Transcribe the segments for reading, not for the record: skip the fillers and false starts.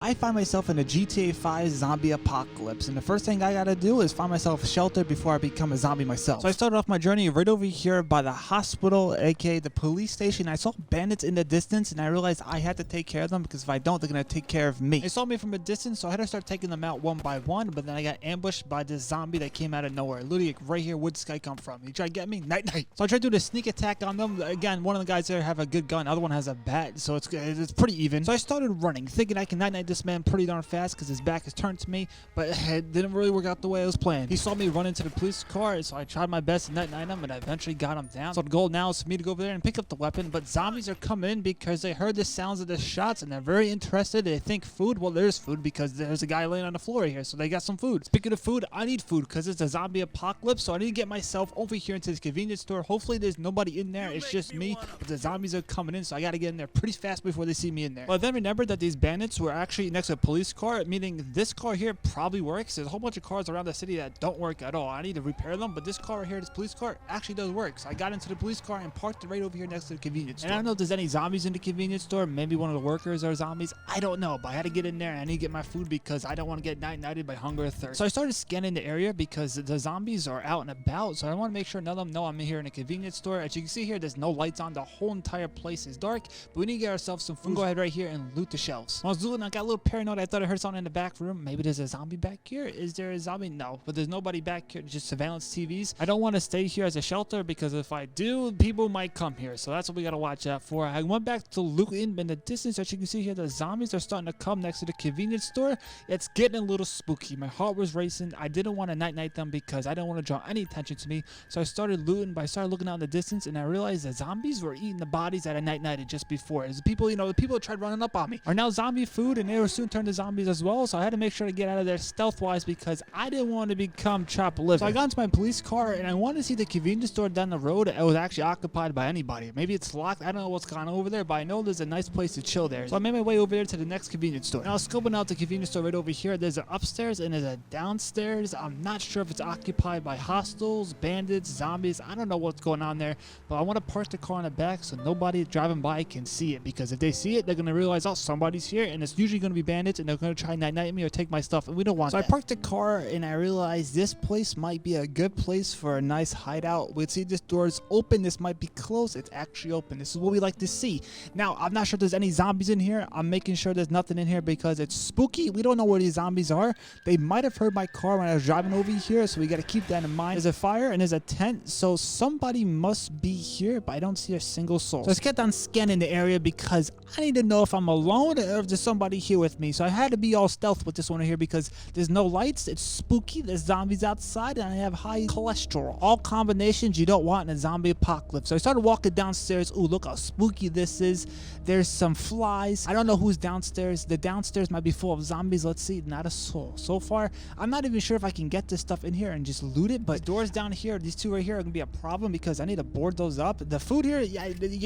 I find myself in a GTA 5 zombie apocalypse, and the first thing I gotta do is find myself shelter before I become a zombie myself. So I started off my journey right over here by the hospital, aka the police station. I saw bandits in the distance, and I realized I had to take care of them because if I don't, they're gonna take care of me. They saw me from a distance, so I had to start taking them out one by one, but then I got ambushed by this zombie that came out of nowhere. Literally, like, right here, where'd this guy come from? He tried to get me? Night. So I tried to do the sneak attack on them. Again, one of the guys there have a good gun, the other one has a bat, so it's pretty even. So I started running, thinking I can night this man pretty darn fast because his back is turned to me, but it didn't really work out the way I was planned. He saw me run into the police car, so I tried my best to night him, and I eventually got him down. So the goal now is for me to go over there and pick up the weapon, but zombies are coming in because they heard the sounds of the shots, and they're very interested. They think food. Well, there's food because there's a guy laying on the floor here, so they got some food. Speaking of food, I need food because it's a zombie apocalypse, so I need to get myself over here into this convenience store. Hopefully there's nobody in there. It's just me, but the zombies are coming in, so I got to get in there pretty fast before they see me in there. But then remember that these bandits were actually next to a police car, meaning this car here probably works. There's a whole bunch of cars around the city that don't work at all. I need to repair them, but this car right here, this police car, actually does work. So I got into the police car and parked it right over here next to the convenience store. And I don't know if there's any zombies in the convenience store. Maybe one of the workers are zombies. I don't know, but I had to get in there and I need to get my food because I don't want to get night-nighted by hunger or thirst. So I started scanning the area because the zombies are out and about, so I want to make sure none of them know I'm here in a convenience store. As you can see here, there's no lights on. The whole entire place is dark, but we need to get ourselves some food. Go ahead right here and loot the shelves. When I was looting, I got a little paranoid. I thought I heard something in the back room. Maybe there's a zombie back here. Is there a zombie? No, but there's nobody back here. There's just surveillance TVs. I don't want to stay here as a shelter because if I do, people might come here. So that's what we got to watch out for. I went back to looting in the distance. As you can see here, the zombies are starting to come next to the convenience store. It's getting a little spooky. My heart was racing. I didn't want to night them because I didn't want to draw any attention to me. So I started looting, but I started looking out in the distance and I realized the zombies were eating the bodies that I nighted just before. As the people, the people that tried running up on me are now zombie food, and they will soon turn to zombies as well. So I had to make sure to get out of there stealth-wise because I didn't want to become chopped liver. So I got into my police car and I wanted to see the convenience store down the road. It was actually occupied by anybody. Maybe it's locked. I don't know what's going on over there, but I know there's a nice place to chill there. So I made my way over there to the next convenience store. Now I was scoping out the convenience store right over here. There's an upstairs and there's a downstairs. I'm not sure if it's occupied by hostiles, bandits, zombies. I don't know what's going on there, but I want to park the car in the back so nobody driving by can see it, because if they see it, they're going to realize, oh, somebody's here, and it's usually going to be bandits, and they're going to try night me or take my stuff, and we don't want that. So I parked the car, and I realized this place might be a good place for a nice hideout. We see this door is open. This might be closed. It's actually open. This is what we like to see. Now, I'm not sure if there's any zombies in here. I'm making sure there's nothing in here because it's spooky. We don't know where these zombies are. They might have heard my car when I was driving over here, so we got to keep that in mind. There's a fire, and there's a tent, so somebody must be here, but I don't see a single soul. So let's get on scanning the area because I need to know if I'm alone or if there's somebody here with me. So I had to be all stealth with this one here because there's no lights, it's spooky, there's zombies outside, and I have high cholesterol. All combinations you don't want in a zombie apocalypse. So I started walking downstairs. Ooh, look how spooky this is. There's some flies. I don't know who's downstairs. The downstairs might be full of zombies. Let's see, not a soul. So far, I'm not even sure if I can get this stuff in here and just loot it, but doors down here, these two right here are gonna be a problem because I need to board those up. The food here, you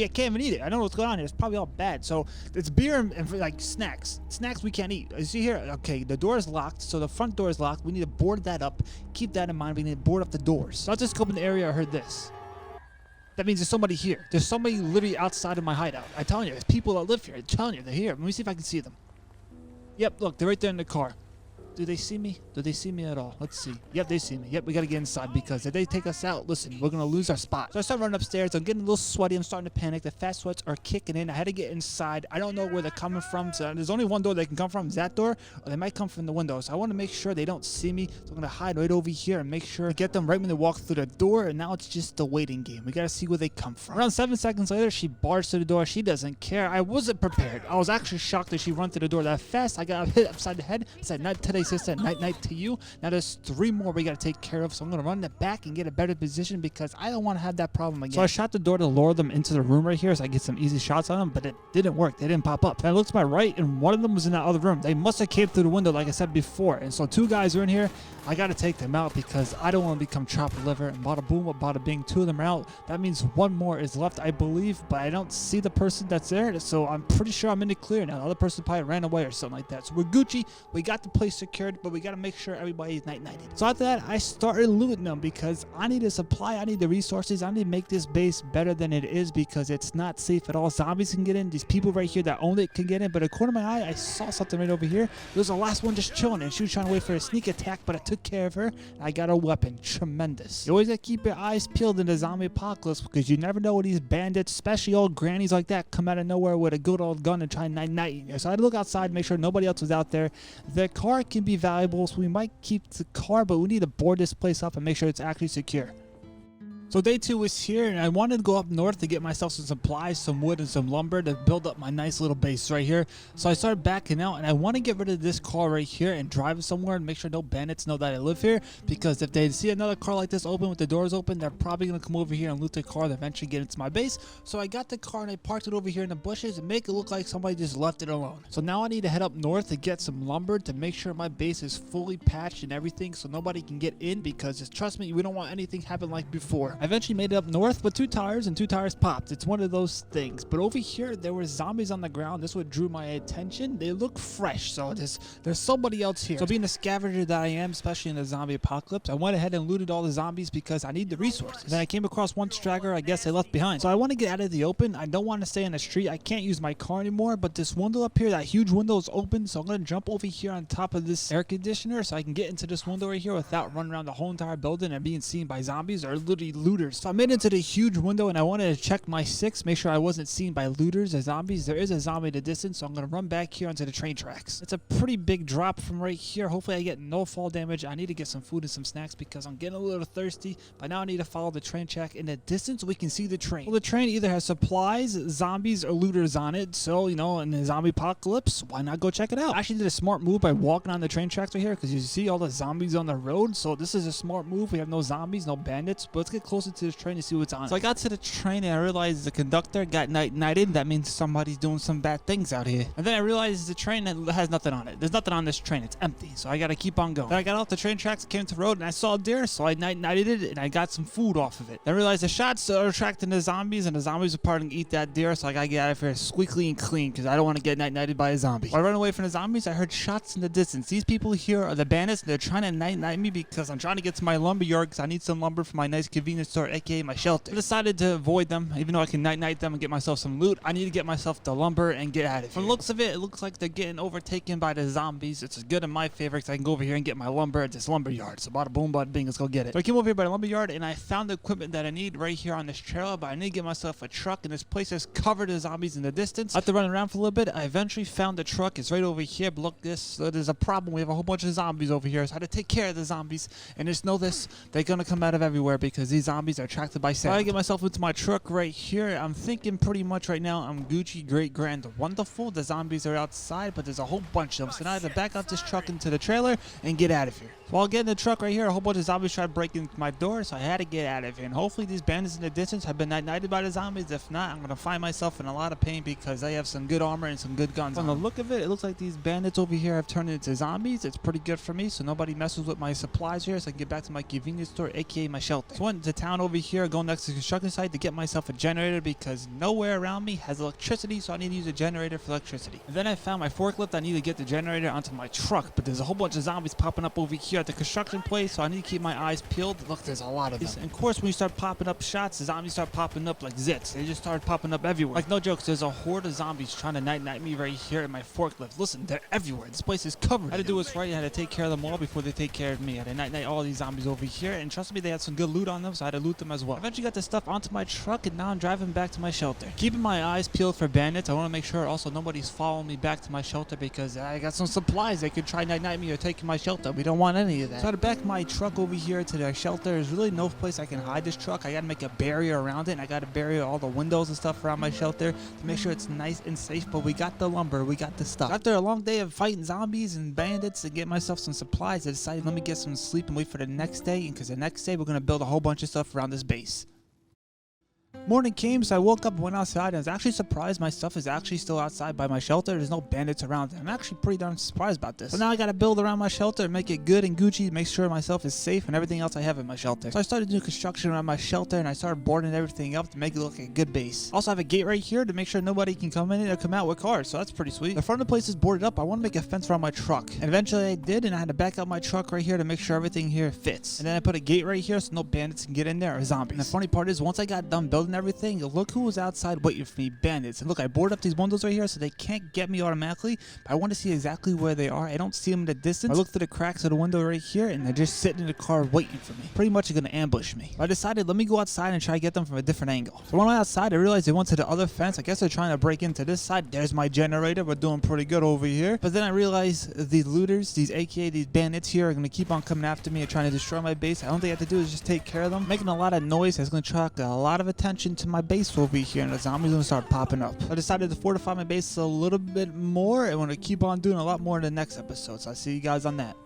can't even eat it. I don't know what's going on here. It's probably all bad. So it's beer and like snacks. Snacks we can't eat. You see here? Okay, the door is locked. So the front door is locked. We need to board that up. Keep that in mind. We need to board up the doors. So I just go in the area. I heard this. That means there's somebody here. There's somebody literally outside of my hideout. I'm telling you, there's people that live here. I'm telling you, they're here. Let me see if I can see them. Yep, look, they're right there in the car. Do they see me? Do they see me at all? Let's see. Yep, they see me. Yep, we gotta get inside because if they take us out, listen, we're gonna lose our spot. So I start running upstairs. I'm getting a little sweaty. I'm starting to panic. The fast sweats are kicking in. I had to get inside. I don't know where they're coming from. So there's only one door they can come from. Is that door? Or they might come from the window. So I want to make sure they don't see me. So I'm gonna hide right over here and make sure to get them right when they walk through the door. And now it's just the waiting game. We gotta see where they come from. Around 7 seconds later, she barged to the door. She doesn't care. I wasn't prepared. I was actually shocked that she run to the door that fast. I got hit upside the head. I said, "Not today, sister. Night to you." Now there's 3 more we gotta take care of, so I'm gonna run it back and get a better position because I don't want to have that problem again. So I shot the door to lure them into the room right here so I get some easy shots on them, but it didn't work. They didn't pop up. And I looked to my right and one of them was in that other room. They must have came through the window like I said before, and so 2 guys are in here. I gotta take them out because I don't want to become chopped liver. And bada boom, bada bing, 2 of them are out. That means 1 more is left, I believe, but I don't see the person that's there, so I'm pretty sure I'm in the clear now. The other person probably ran away or something like that. So we're Gucci. We got the place secure. secured, but we gotta make sure everybody's night-nighted. So after that, I started looting them because I need a supply, I need the resources, I need to make this base better than it is because it's not safe at all. Zombies can get in, these people right here that own it can get in, but according to my eye, I saw something right over here. There's the last one just chilling, and she was trying to wait for a sneak attack, but I took care of her, and I got a weapon. Tremendous. You always gotta keep your eyes peeled in the zombie apocalypse because you never know what these bandits, especially old grannies like that, come out of nowhere with a good old gun and try and night you. So I had to look outside, make sure nobody else was out there. The car can be valuable, so we might keep the car, but we need to board this place up and make sure it's actually secure. So day 2 was here, and I wanted to go up north to get myself some supplies, some wood and some lumber to build up my nice little base right here. So I started backing out, and I want to get rid of this car right here and drive it somewhere and make sure no bandits know that I live here, because if they see another car like this open with the doors open, they're probably going to come over here and loot the car and eventually get into my base. So I got the car and I parked it over here in the bushes and make it look like somebody just left it alone. So now I need to head up north to get some lumber to make sure my base is fully patched and everything so nobody can get in, because just trust me, we don't want anything happen like before. I eventually made it up north with 2 tires, and 2 tires popped. It's one of those things. But over here, there were zombies on the ground. This what drew my attention. They look fresh, so there's somebody else here. So being a scavenger that I am, especially in the zombie apocalypse, I went ahead and looted all the zombies because I need the resources. Then I came across one straggler I guess I left behind. So I want to get out of the open. I don't want to stay in the street. I can't use my car anymore, but this window up here, that huge window is open, so I'm going to jump over here on top of this air conditioner so I can get into this window right here without running around the whole entire building and being seen by zombies or literally looters. So I made it into the huge window, and I wanted to check my 6, make sure I wasn't seen by looters or zombies. There is a zombie in the distance, so I'm going to run back here onto the train tracks. It's a pretty big drop from right here. Hopefully I get no fall damage. I need to get some food and some snacks because I'm getting a little thirsty, but now I need to follow the train track in the distance so we can see the train. Well, the train either has supplies, zombies, or looters on it, so, you know, in the zombie apocalypse, why not go check it out? I actually did a smart move by walking on the train tracks right here because you see all the zombies on the road, so this is a smart move. We have no zombies, no bandits, but let's get closer to this train to see what's on. So I got to the train and I realized the conductor got night-nighted. That means somebody's doing some bad things out here. And then I realized the train has nothing on it. There's nothing on this train. It's empty. So I gotta keep on going. Then I got off the train tracks, came to the road, and I saw a deer. So I night-nighted it and I got some food off of it. Then I realized the shots are attracting the zombies, and the zombies are parting to eat that deer. So I gotta get out of here squeaky and clean because I don't want to get night-nighted by a zombie. While I run away from the zombies, I heard shots in the distance. These people here are the bandits. They're trying to night-night me because I'm trying to get to my lumber yard because I need some lumber for my nice convenience store, aka my shelter. I decided to avoid them, even though I can night them and get myself some loot. I need to get myself the lumber and get out of here. From the looks of it, it looks like they're getting overtaken by the zombies. It's good in my favor because I can go over here and get my lumber at this lumber yard. So bada boom, bada bing, let's go get it. So I came over here by the lumber yard and I found the equipment that I need right here on this trailer, but I need to get myself a truck, and this place is covered in zombies in the distance. After running around for a little bit, I eventually found the truck. It's right over here, but look, there's a problem. We have a whole bunch of zombies over here, so I had to take care of the zombies, and just know this, they're gonna come out of everywhere because these zombies are attracted by sound. So I get myself into my truck right here. I'm thinking pretty much right now I'm Gucci, great, grand, wonderful. The zombies are outside, but there's a whole bunch of them, so now I have to back up this truck into the trailer and get out of here. While getting the truck right here, a whole bunch of zombies tried to break into my door, so I had to get out of here. And hopefully these bandits in the distance have been night-nighted by the zombies. If not, I'm going to find myself in a lot of pain because they have some good armor and some good guns. From the look of it, it looks like these bandits over here have turned into zombies. It's pretty good for me, so nobody messes with my supplies here, so I can get back to my convenience store, aka my shelter. So I went to town over here, going next to the construction site to get myself a generator because nowhere around me has electricity, so I need to use a generator for electricity. And then I found my forklift. I need to get the generator onto my truck, but there's a whole bunch of zombies popping up over here at the construction place, so I need to keep my eyes peeled. Look, there's a lot of them. And of course, when you start popping up shots, the zombies start popping up like zits. They just started popping up everywhere. Like, no jokes, there's a horde of zombies trying to night-night me right here in my forklift. Listen, they're everywhere. This place is covered. I had to do what's right. I had to take care of them all before they take care of me. I had to night-night all these zombies over here, and trust me, they had some good loot on them, so I had to loot them as well. I eventually got the stuff onto my truck, and now I'm driving back to my shelter. Keeping my eyes peeled for bandits. I want to make sure also nobody's following me back to my shelter because I got some supplies. They could try night-night me or take my shelter. We don't want any of that. So I had to back my truck over here to the shelter. There's really no place I can hide this truck. I got to make a barrier around it, and I got to barrier all the windows and stuff around my shelter to make sure it's nice and safe. But we got the lumber. We got the stuff. After a long day of fighting zombies and bandits to get myself some supplies, I decided let me get some sleep and wait for the next day, because the next day we're going to build a whole bunch of stuff around this base. Morning came, so I woke up and went outside, and I was actually surprised my stuff is actually still outside by my shelter. There's no bandits around. I'm actually pretty darn surprised about this. So now I gotta build around my shelter and make it good and Gucci, make sure myself is safe and everything else I have in my shelter. So I started doing construction around my shelter, and I started boarding everything up to make it look like a good base. Also, I have a gate right here to make sure nobody can come in or come out with cars, so that's pretty sweet. The front of the place is boarded up. I want to make a fence around my truck, and eventually I did, and I had to back up my truck right here to make sure everything here fits. And then I put a gate right here so no bandits can get in there or zombies. And the funny part is, once I got done building everything, look who was outside waiting for me, bandits. And look, I boarded up these windows right here so they can't get me automatically, but I want to see exactly where they are. I don't see them in the distance. I look through the cracks of the window right here, and they're just sitting in the car waiting for me. Pretty much gonna ambush me. I decided, let me go outside and try to get them from a different angle. So when I went outside, I realized they went to the other fence. I guess they're trying to break into this side. There's my generator. We're doing pretty good over here. But then I realized these looters, these AKA these bandits here, are gonna keep on coming after me and trying to destroy my base. I don't think I have to do is just take care of them. Making a lot of noise is gonna attract a lot of attention to my base over here, and the zombies gonna start popping up. I decided to fortify my base a little bit more, and want to keep on doing a lot more in the next episode. So I'll see you guys on that.